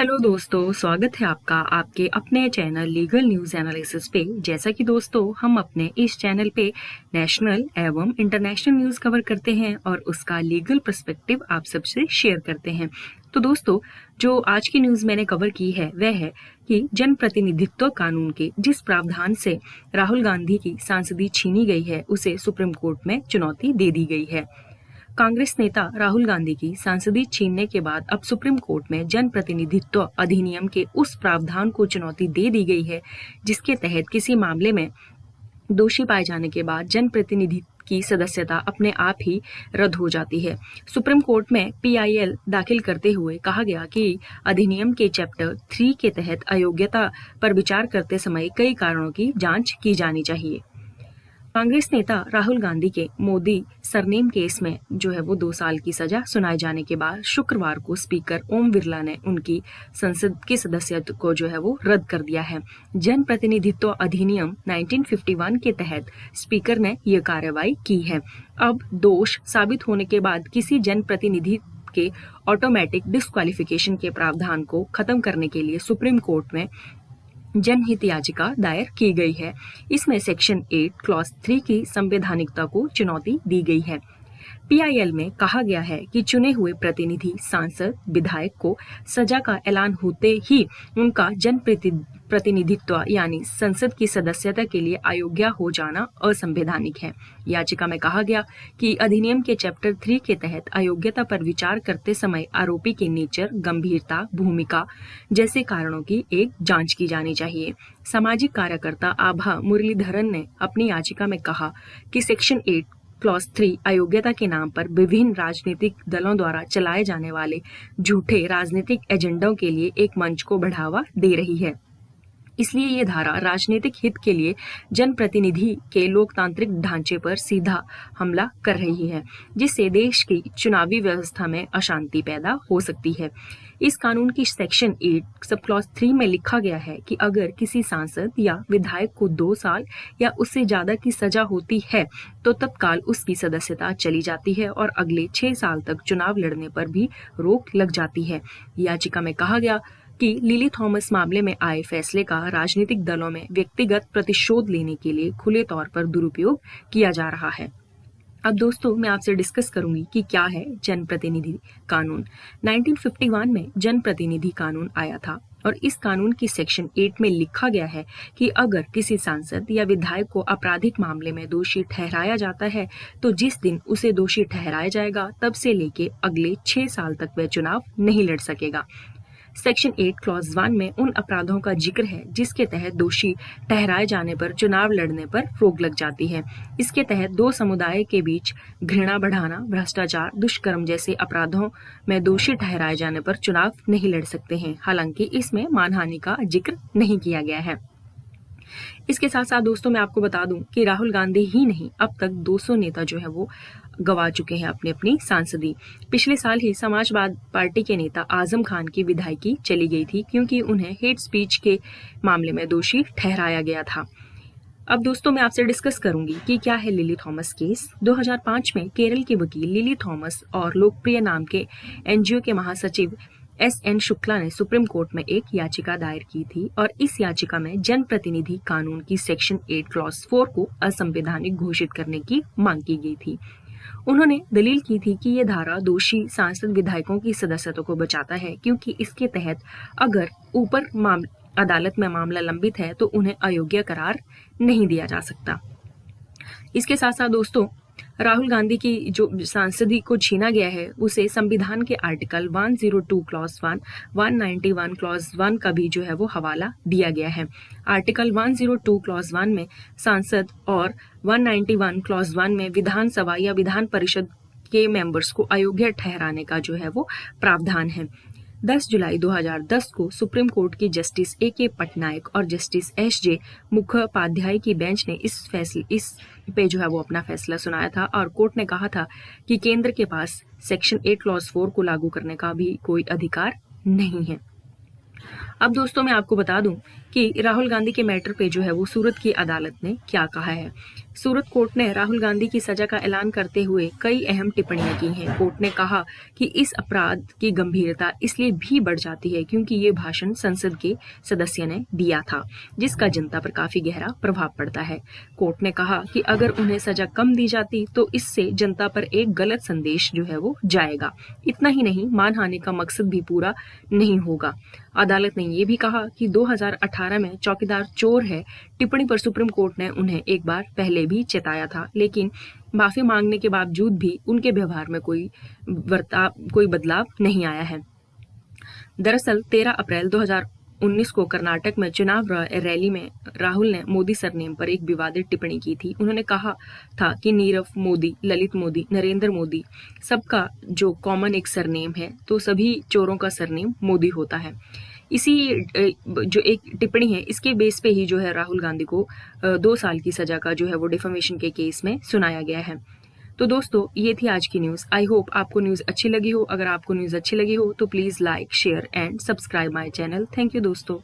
Hello दोस्तों, स्वागत है आपका आपके अपने चैनल लीगल न्यूज एनालिसिस पे। जैसा कि दोस्तों हम अपने इस चैनल पे नेशनल एवं इंटरनेशनल न्यूज कवर करते हैं और उसका लीगल पर्सपेक्टिव आप सबसे शेयर करते हैं। तो दोस्तों, जो आज की न्यूज मैंने कवर की है वह है कि जनप्रतिनिधित्व कानून के जिस प्रावधान से राहुल गांधी की सांसदी छीनी गई है उसे सुप्रीम कोर्ट में चुनौती दे दी गई है। कांग्रेस नेता राहुल गांधी की सांसदी छीनने के बाद अब सुप्रीम कोर्ट में जनप्रतिनिधित्व अधिनियम के उस प्रावधान को चुनौती दे दी गई है जिसके तहत किसी मामले में दोषी पाए जाने के बाद जनप्रतिनिधि की सदस्यता अपने आप ही रद्द हो जाती है। सुप्रीम कोर्ट में PIL दाखिल करते हुए कहा गया कि अधिनियम के चैप्टर 3 के तहत अयोग्यता पर विचार करते समय कई कारणों की जांच की जानी चाहिए। कांग्रेस नेता राहुल गांधी के मोदी सरनेम केस में जो है वो 2 साल की सजा सुनाए जाने के बाद शुक्रवार को स्पीकर ओम बिरला ने उनकी संसद की सदस्यत्व को जो है वो रद्द कर दिया है। जनप्रतिनिधित्व अधिनियम 1951 के तहत स्पीकर ने यह कार्रवाई की है। अब दोष साबित होने के बाद किसी जनप्रतिनिधि के ऑटोमेटिक डिस्क्वालिफिकेशन के प्रावधान को खत्म करने के लिए सुप्रीम कोर्ट में जनहित याचिका दायर की गई है। इसमें सेक्शन 8 क्लॉज 3 की संवैधानिकता को चुनौती दी गई है। PIL में कहा गया है कि चुने हुए प्रतिनिधि सांसद विधायक को सजा का ऐलान होते ही उनका जनप्रतिनिधित्व यानी संसद की सदस्यता के लिए अयोग्य हो जाना असंवैधानिक है। याचिका में कहा गया कि अधिनियम के चैप्टर 3 के तहत अयोग्यता पर विचार करते समय आरोपी के नेचर, गंभीरता, भूमिका जैसे कारणों की एक जांच की जानी चाहिए। सामाजिक कार्यकर्ता आभा मुरलीधरन ने अपनी याचिका में कहा कि सेक्शन 8 क्लॉज 3 अयोग्यता के नाम पर विभिन्न राजनीतिक दलों द्वारा चलाए जाने वाले झूठे राजनीतिक एजेंडों के लिए एक मंच को बढ़ावा दे रही है। इसलिए ये धारा राजनीतिक हित के लिए जनप्रतिनिधि के लोकतांत्रिक ढांचे पर सीधा हमला कर रही है, जिससे देश की चुनावी व्यवस्था में अशांति पैदा हो सकती है। इस कानून की सेक्शन 8 सब क्लॉज 3 में लिखा गया है कि अगर किसी सांसद या विधायक को 2 साल या उससे ज्यादा की सजा होती है तो तत्काल उसकी सदस्यता चली जाती है और अगले 6 साल तक चुनाव लड़ने पर भी रोक लग जाती है। याचिका में कहा गया कि लिली थॉमस मामले में आए फैसले का राजनीतिक दलों में व्यक्तिगत प्रतिशोध लेने के लिए खुले तौर पर दुरुपयोग किया जा रहा है। अब दोस्तों मैं आपसे डिस्कस करूंगी कि क्या है जनप्रतिनिधि कानून। 1951 में जनप्रतिनिधि कानून आया था और इस कानून की सेक्शन 8 में लिखा गया है कि अगर किसी सांसद या विधायक को आपराधिक मामले में दोषी ठहराया जाता है तो जिस दिन उसे दोषी ठहराया जाएगा तब से लेके अगले 6 साल तक वह चुनाव नहीं लड़ सकेगा। सेक्शन 8 क्लॉज 1 में उन अपराधों का जिक्र है जिसके तहत दोषी ठहराए जाने पर चुनाव लड़ने पर रोक लग जाती है। इसके तहत 2 समुदाय के बीच घृणा बढ़ाना, भ्रष्टाचार, दुष्कर्म जैसे अपराधों में दोषी ठहराए जाने पर चुनाव नहीं लड़ सकते हैं। हालांकि इसमें मानहानि का जिक्र नहीं किया गया है। इसके साथ साथ दोस्तों मैं आपको बता दूं कि राहुल गांधी ही नहीं, अब तक 200 नेता जो है वो गवा चुके हैं अपनी अपनी सांसदी। पिछले साल ही समाजवाद पार्टी के नेता आजम खान की विधायकी चली गई थी क्योंकि उन्हें हेट स्पीच के मामले में दोषी ठहराया गया था। अब दोस्तों मैं आपसे डिस्कस करूंगी कि क्या है लिली थॉमस केस। 2005 में केरल के वकील लिली थॉमस और लोकप्रिय नाम के NGO के महासचिव SN शुक्ला ने सुप्रीम कोर्ट में एक याचिका दायर की थी और इस याचिका में जनप्रतिनिधि कानून की सेक्शन 8 क्लॉज 4 को असंवैधानिक घोषित करने की मांग की गई थी। उन्होंने दलील की थी कि यह धारा दोषी सांसद विधायकों की सदस्यता को बचाता है क्योंकि इसके तहत अगर ऊपर अदालत में मामला लंबित है तो उन्हें अयोग्य करार नहीं दिया जा सकता। इसके साथ साथ दोस्तों राहुल गांधी की जो सांसदी को छीना गया है उसे संविधान के आर्टिकल 102 क्लॉज 1, 191 क्लॉज 1 का भी जो है वो हवाला दिया गया है। आर्टिकल 102 क्लॉज 1 में सांसद और 191 क्लॉज 1 में विधानसभा या विधान परिषद के मेंबर्स को अयोग्य ठहराने का जो है वो प्रावधान है। 10 जुलाई 2010 को सुप्रीम कोर्ट की जस्टिस AK पटनायक और जस्टिस SJ मुखोपाध्याय की बेंच ने इस पे जो है वो अपना फैसला सुनाया था और कोर्ट ने कहा था कि केंद्र के पास सेक्शन 8 क्लॉज 4 को लागू करने का भी कोई अधिकार नहीं है। अब दोस्तों मैं आपको बता दूं कि राहुल गांधी के मैटर पे जो है वो सूरत की अदालत ने क्या कहा है। सूरत कोर्ट ने राहुल गांधी की सजा का ऐलान करते हुए कई अहम टिप्पणियां की हैं। कोर्ट ने कहा कि इस अपराध की गंभीरता इसलिए भी बढ़ जाती है क्योंकि ये भाषण संसद के सदस्य ने दिया था, जिसका जनता पर काफी गहरा प्रभाव पड़ता है। कोर्ट ने कहा कि अगर उन्हें सजा कम दी जाती तो इससे जनता पर एक गलत संदेश जो है वो जाएगा। इतना ही नहीं, मानहानि का मकसद भी पूरा नहीं होगा। अदालत ने यह भी कहा कि 2018 में चौकीदार चोर है टिप्पणी पर सुप्रीम कोर्ट ने उन्हें एक बार पहले भी चेताया था, लेकिन माफी मांगने के बावजूद भी उनके व्यवहार में कोई बदलाव नहीं आया है। दरअसल 13 अप्रैल 2019 को कर्नाटक में चुनाव रैली में राहुल ने मोदी सरनेम पर एक विवादित टिप्पणी की थी। उन्होंने कहा था कि नीरव मोदी, ललित मोदी, नरेंद्र मोदी सबका जो कॉमन एक सरनेम है, तो सभी चोरों का सरनेम मोदी होता है। इसी जो एक टिप्पणी है, इसके बेस पे ही जो है राहुल गांधी को 2 साल की सजा का जो है वो डिफेमेशन के केस में सुनाया गया है। तो दोस्तों, ये थी आज की न्यूज़। आई होप आपको न्यूज़ अच्छी लगी हो। अगर आपको न्यूज़ अच्छी लगी हो तो please like, share and subscribe my channel. Thank you दोस्तों।